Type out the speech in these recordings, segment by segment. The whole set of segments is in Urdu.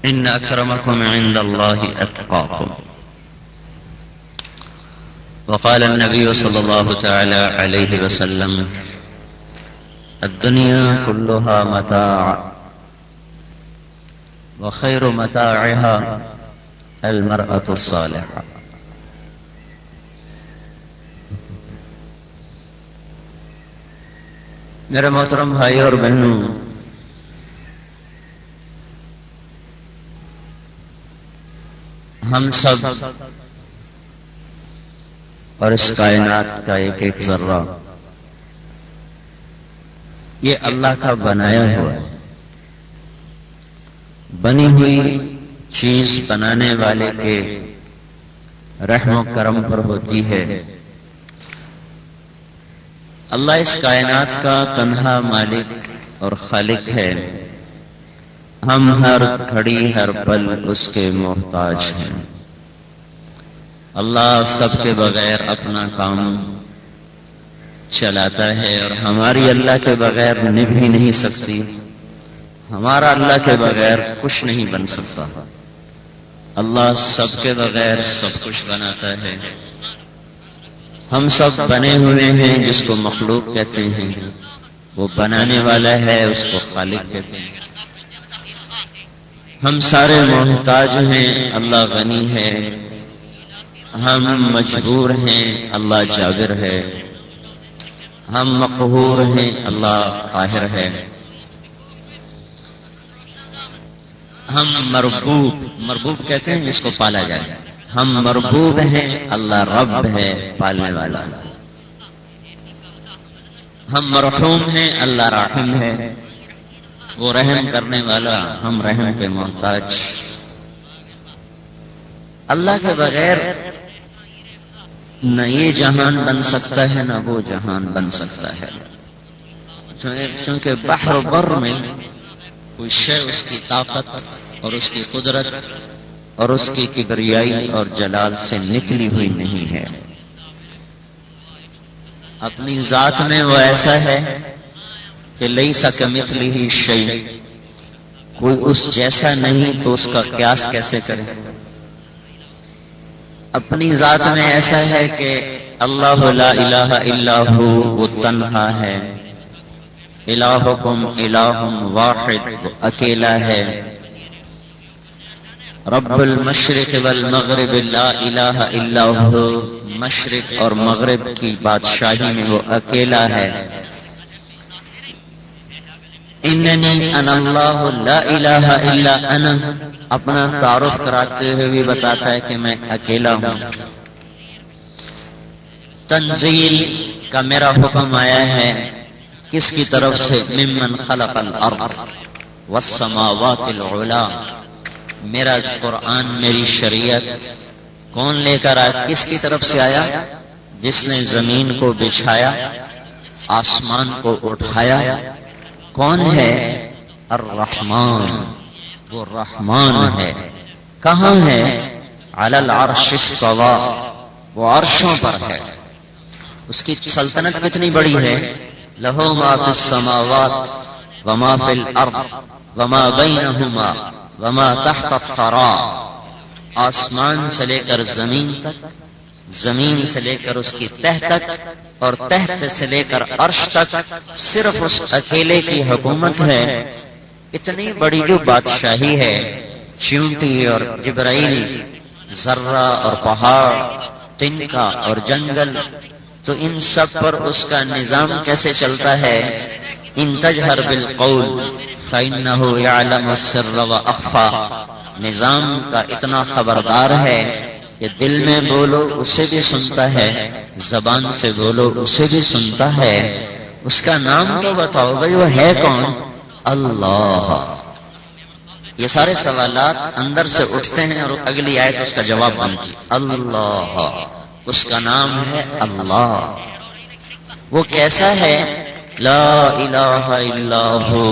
إن أكرمكم عند الله أتقاكم. وقال النبي صلى الله تعالى عليه وسلم: الدنيا كلها متاع وخير متاعها المرأة الصالحة. میرے محترم بھائی اور بہنوں، ہم سب اور اس کائنات کا ایک ایک ذرہ یہ اللہ کا بنایا ہوا ہے. بنی ہوئی چیز بنانے والے کے رحم و کرم پر ہوتی ہے. اللہ اس کائنات کا تنہا مالک اور خالق ہے. ہم ہر گھڑی ہر پل اس کے محتاج ہیں. اللہ سب کے بغیر اپنا کام چلاتا ہے اور ہماری اللہ کے بغیر نبھ ہی نہیں سکتی. ہمارا اللہ کے بغیر کچھ نہیں بن سکتا. اللہ سب کے بغیر سب کچھ بناتا ہے. ہم سب بنے ہوئے ہیں، جس کو مخلوق کہتے ہیں. وہ بنانے والا ہے، اس کو خالق کہتے ہیں. ہم سارے محتاج ہیں، اللہ غنی ہے. ہم مجبور ہیں، اللہ جابر ہے. ہم مقہور ہیں، اللہ قاہر ہے. ہم مربوب کہتے ہیں جس کو پالا جائے. ہم مربوب ہیں، اللہ رب ہے، پالنے والا. ہم مرحوم ہیں، اللہ راحم ہے، وہ رحم کرنے والا. ہم رحم کے محتاج. اللہ کے بغیر نہ یہ جہان بن سکتا ہے، نہ وہ جہان بن سکتا ہے. چونکہ بحر و بر میں کوئی شے اس کی طاقت اور اس کی قدرت اور اس کی کبریائی اور جلال سے نکلی ہوئی نہیں ہے. اپنی ذات میں وہ ایسا ہے کہ لیس کمثلہ شیء، کوئی اس جیسا نہیں تو اس کا قیاس کیسے کرے. اپنی ذات میں ایسا ہے کہ اللہ لا الہ الا ہو، وہ تنہا ہے. الہکم الہ واحد، وہ اکیلا ہے. رب المشرق والمغرب لا الہ الا ہو، مشرق اور مغرب کی بادشاہی میں وہ اکیلا ہے. اننی انا اللہ لا الہ الا انا، اپنا تعارف کراتے ہوئے بھی بتاتا ہے کہ میں اکیلا ہوں. تنزیل کا میرا حکم آیا ہے کس کی طرف سے؟ ممن خلق الارض والسماوات العلا. میرا قرآن، میری شریعت کون لے کر آیا؟ کس کی طرف سے آیا؟ جس نے زمین کو بچھایا، آسمان کو اٹھایا. کون ہے؟ الرحمن، وہ رحمان ہے. کہاں ہے؟ علی العرش استوى، وہ عرشوں پر ہے. اس کی سلطنت کتنی بڑی ہے؟ لہ ما فی السماوات وما فی الارض وما بینہما وما تحت الثری. آسمان سے لے کر زمین تک، زمین سے لے کر اس کی تہ تک، اور تحت سے لے کر عرش تک صرف اس اکیلے کی حکومت ہے. اتنی بڑی جو بادشاہی ہے، چیونٹی اور جبرائیل، ذرہ اور پہاڑ، تنکا اور جنگل، تو ان سب پر اس کا نظام کیسے چلتا ہے؟ ان تجہر بالقول فإنہ یعلم السر وأخفی. نظام کا اتنا خبردار ہے کہ دل میں بولو اسے بھی سنتا ہے، زبان سے بولو اسے بھی سنتا ہے. اس کا نام تو بتاؤ بھائی، وہ ہے کون؟ اللہ. یہ سارے سوالات اندر سے اٹھتے ہیں اور اگلی آیت اس کا جواب بنتی. اللہ، اس کا نام ہے اللہ. وہ کیسا ہے؟ لا الہ الا ہو،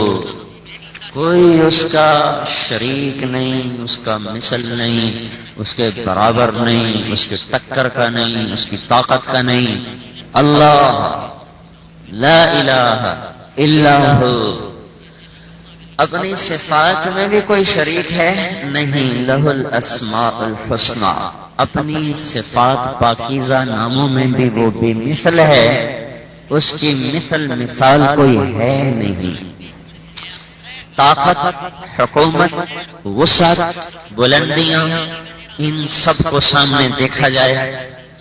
کوئی اس کا شریک نہیں، اس کا مثل نہیں، اس کے برابر نہیں، اس کے ٹکر کا نہیں، اس کی طاقت کا نہیں. اللہ لا الہ الا ہو. اپنی صفات میں بھی کوئی شریک ہے نہیں، لہ الاسماء الحسنی، اپنی صفات پاکیزہ ناموں میں بھی وہ بے مثل ہے، اس کی مثال کوئی ہے نہیں۔ طاقت، حکومت، وسعت، بلندیاں، ان سب کو سامنے دیکھا جائے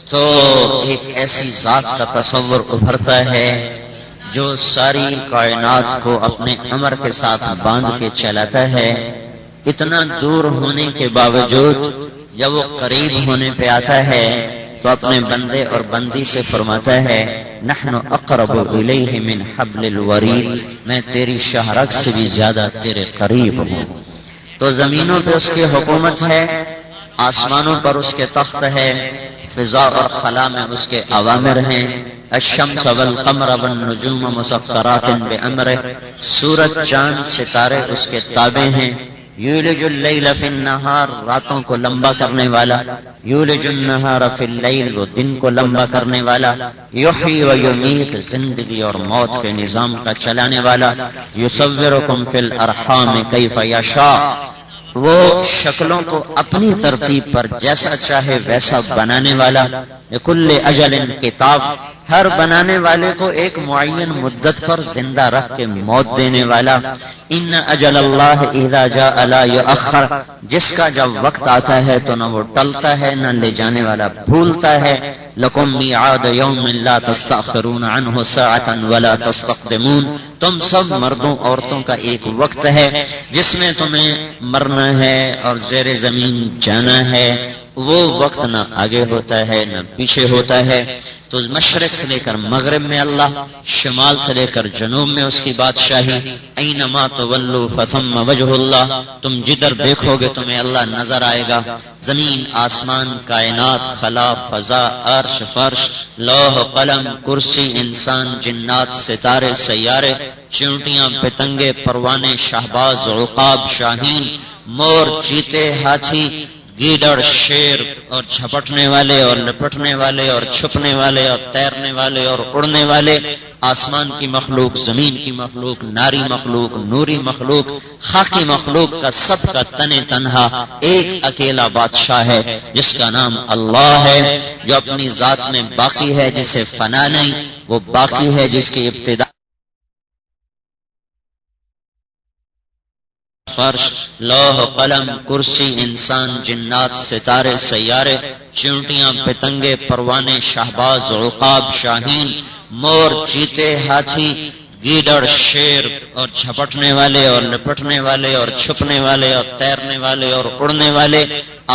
تو ایک ایسی ذات کا تصور ابھرتا ہے جو ساری کائنات کو اپنے امر کے ساتھ باندھ کے چلاتا ہے۔ اتنا دور ہونے کے باوجود جب وہ قریب ہونے پہ آتا ہے تو اپنے بندے اور بندی سے فرماتا ہے نحن اقرب الیہ من حبل الورید، میں تیری شہرگ سے بھی زیادہ تیرے قریب ہوں۔ تو زمینوں پہ اس کی حکومت ہے، آسمانوں پر اس کے تخت ہے، فضا اور خلا میں اس کے اوامر ہیں، الشمس والقمر والنجوم مسخرات بامرہ، سورج چاند ستارے اس کے تابع ہیں۔ یولج اللیل فی النہار، راتوں کو لمبا کرنے والا، یولج النہار فی اللیل، وہ دن کو لمبا کرنے والا، یحیی و یمیت، زندگی اور موت کے نظام کا چلانے والا، یصورکم فی الارحام کیف یشاء، وہ شکلوں کو اپنی ترتیب پر جیسا چاہے ویسا بنانے والا، لکل اجل کتاب، ہر بنانے والے کو ایک معین مدت پر زندہ رکھ کے موت دینے والا، ان اجل اللہ اذا جاء لا یؤخر، جس کا جب وقت آتا ہے تو نہ وہ ٹلتا ہے نہ لے جانے والا بھولتا ہے، لکم میعاد یوم لا تستأخرون عنہ ساعۃ ولا تستقدمون، تم سب مردوں عورتوں کا ایک وقت ہے جس میں تمہیں مرنا ہے اور زیر زمین جانا ہے، وہ وقت نہ آگے ہوتا ہے نہ پیچھے ہوتا ہے۔ تو مشرق سے لے کر مغرب میں اللہ، شمال سے لے کر جنوب میں اس کی بادشاہی، اینما تولوا فثم وجہ اللہ، تم جدھر دیکھو گے تمہیں اللہ نظر آئے گا۔ زمین، آسمان، کائنات، خلا، فضا، عرش، فرش، لوح، قلم، کرسی، انسان، جنات، ستارے، سیارے، چیونٹیاں، پتنگے، پروانے، شہباز، عقاب، شاہین، مور، چیتے، ہاتھی، گیدڑ، شیر، اور جھپٹنے والے اور لپٹنے والے اور چھپنے والے اور تیرنے والے اور اڑنے والے، آسمان کی مخلوق، زمین کی مخلوق، ناری مخلوق، نوری مخلوق، خاکی مخلوق کا سب کا تنہا ایک اکیلا بادشاہ ہے جس کا نام اللہ ہے، جو اپنی ذات میں باقی ہے، جسے فنا نہیں، وہ باقی ہے جس کی ابتدا فرش، لوح، قلم، کرسی، انسان، جنات، ستارے، سیارے، چیونٹیاں، پتنگے، پروانے، شہباز، عقاب، شاہین، مور، چیتے، ہاتھی، گیدڑ، شیر، اور جھپٹنے والے اور لپٹنے والے اور چھپنے والے اور تیرنے والے اور اڑنے والے،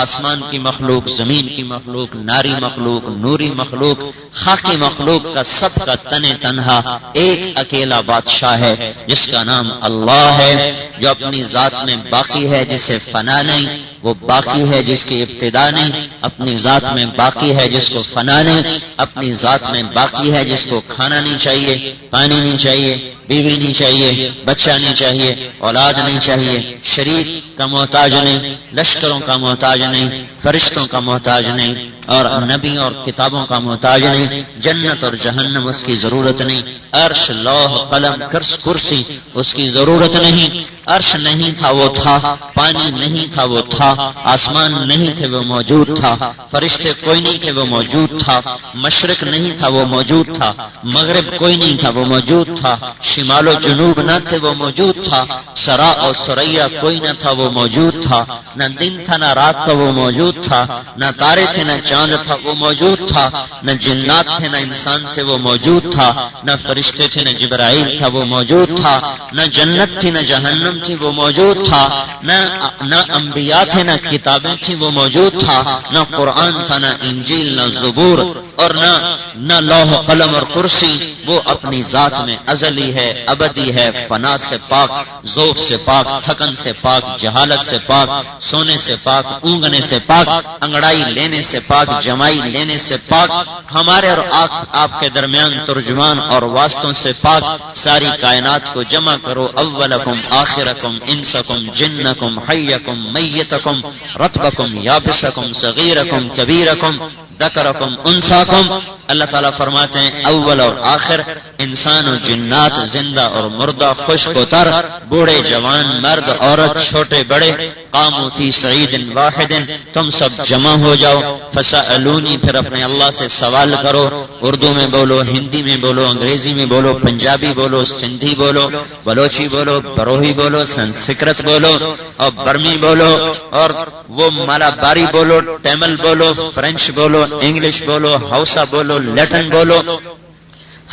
آسمان کی مخلوق، زمین کی مخلوق، ناری مخلوق، نوری مخلوق، خاکی مخلوق کا سب کا تنہا ایک اکیلا بادشاہ ہے جس کا نام اللہ ہے، جو اپنی ذات میں باقی ہے، جسے فنا نہیں، وہ باقی ہے جس کی ابتدا نہیں، اپنی ذات میں باقی ہے جس کو فنا نہیں، اپنی ذات میں باقی ہے جس کو کھانا نہیں چاہیے، پانی نہیں چاہیے، بیوی نہیں چاہیے، بچہ نہیں چاہیے، اولاد نہیں چاہیے، شریک کا محتاج نہیں، لشکروں کا محتاج نہیں، فرشتوں کا محتاج نہیں، اور نبی اور کتابوں کا محتاج نہیں، جنت اور جہنم اس کی ضرورت نہیں، عرش، لوح، قلم، کرسی اس کی ضرورت نہیں، عرش نہیں تھا وہ تھا، پانی نہیں تھا وہ تھا، آسمان نہیں تھے وہ موجود تھا، فرشتے کوئی نہیں تھے وہ موجود تھا، مشرق نہیں تھا وہ موجود تھا، مغرب کوئی نہیں تھا وہ موجود تھا، شمال و جنوب نہ تھے وہ موجود تھا، سرا اور سریا کوئی نہ تھا وہ موجود تھا، نہ دن تھا نہ رات تھا وہ موجود تھا، نہ تارے تھے نہ چاند تھا وہ موجود تھا، نہ جنات تھے نہ انسان تھے وہ موجود تھا، نہ فرشتے تھے نہ جبرائیل تھا وہ موجود تھا، نہ جنت تھی نہ جہنم تھی وہ موجود تھا، نہ انبیاء تھے نہ کتابیں تھی وہ موجود تھا، نہ قرآن تھا نہ انجیل نہ زبور، اور نہ لوح قلم اور کرسی، وہ اپنی ذات میں ازلی ہے، ابدی ہے، فنا سے پاک، ذوق سے پاک، تھکن سے پاک، جہالت سے پاک، سونے سے پاک، اونگنے سے پاک، انگڑائی لینے سے پاک، جمائی لینے سے پاک، ہمارے اور آپ کے درمیان ترجمان اور واسطوں سے پاک، ساری کائنات کو جمع کرو، اولکم آخرکم انسکم جنکم حیکم میتکم رطبکم یابسکم صغیرکم کبیرکم، ذکرکم انثاکم، اللہ تعالیٰ فرماتے ہیں اول اور آخر، انسان و جنات، زندہ اور مردہ، خشک و تر، بوڑھے جوان، مرد عورت، چھوٹے بڑے، قاموا فی صعید واحد، تم سب جمع ہو جاؤ، فسألونی، پھر اپنے اللہ سے سوال کرو، اردو میں بولو، ہندی میں بولو، انگریزی میں بولو، پنجابی بولو، سندھی بولو، بلوچی بولو، بروہی بولو، سنسکرت بولو اور برمی بولو، اور وہ مالاباری بولو، ٹیمل بولو، فرینچ بولو، انگلش بولو، ہاؤسا بولو، لیٹن بولو،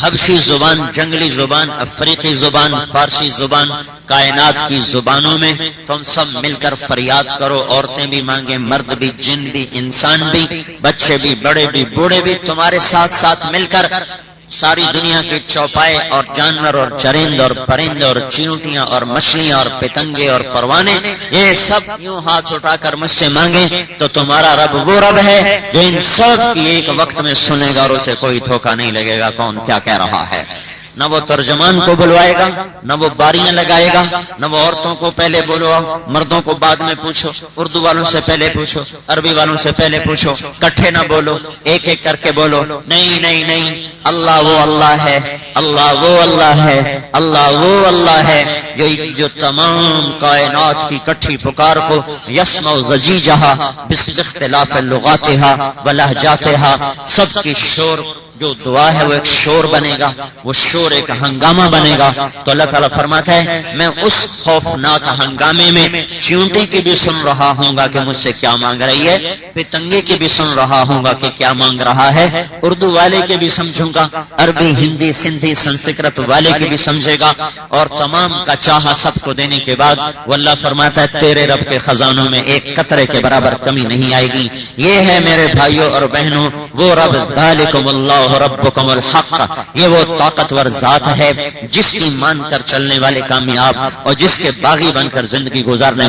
حبشی زبان، جنگلی زبان، افریقی زبان، فارسی زبان، کائنات کی زبانوں میں تم سب مل کر فریاد کرو، عورتیں بھی مانگیں، مرد بھی، جن بھی، انسان بھی، بچے بھی، بڑے بھی، بوڑھے بھی، تمہارے ساتھ ساتھ مل کر ساری دنیا کے چوپائے اور جانور اور چرند اور پرند اور چیونٹیاں اور مچھلیاں اور پتنگے اور پروانے، یہ سب یوں ہاتھ اٹھا کر مجھ سے مانگیں تو تمہارا رب وہ رب ہے جو ان سب کی ایک وقت میں سنے گا اور اسے کوئی دھوکہ نہیں لگے گا کون کیا کہہ رہا ہے۔ نہ وہ ترجمان کو بلوائے گا، نہ وہ باریاں لگائے گا، نہ وہ عورتوں کو پہلے بولو، مردوں کو بعد میں پوچھو، اردو والوں سے پہلے پوچھو، عربی والوں سے پہلے پوچھو، کٹھے نہ بولو، ایک ایک کر کے بولو، نہیں نہیں نہیں، اللہ وہ اللہ ہے، اللہ وہ اللہ ہے، اللہ وہ اللہ ہے جو تمام کائنات کی کٹھی پکار کو یسمع زجیجہا باختلاف لغاتہا ولہجاتہا، سب کی شور جو دعا ہے وہ ایک شور بنے گا، وہ شور ایک ہنگامہ بنے گا۔ تو اللہ تعالیٰ فرماتا ہے میں اس خوفناک ہنگامے میں چیونٹی کی بھی سن رہا ہوں گا کہ مجھ سے کیا مانگ رہی ہے، پتنگے کی بھی سن رہا ہوں گا کہ کیا مانگ رہا ہے، اردو والے کے بھی سمجھوں گا، عربی، ہندی، سندھی، سنسکرت والے کے بھی سمجھے گا، اور تمام کا چاہا سب کو دینے کے بعد وہ اللہ فرماتا ہے تیرے رب کے خزانوں میں ایک قطرے کے برابر کمی نہیں آئے گی۔ یہ ہے میرے بھائیوں اور بہنوں وہ رب، ذالکم اللہ ربکم الحق، یہ وہ طاقتور ذات ہے جس کی مان کر چلنے والے کامیاب اور جس کے باغی بن کر زندگی گزارنے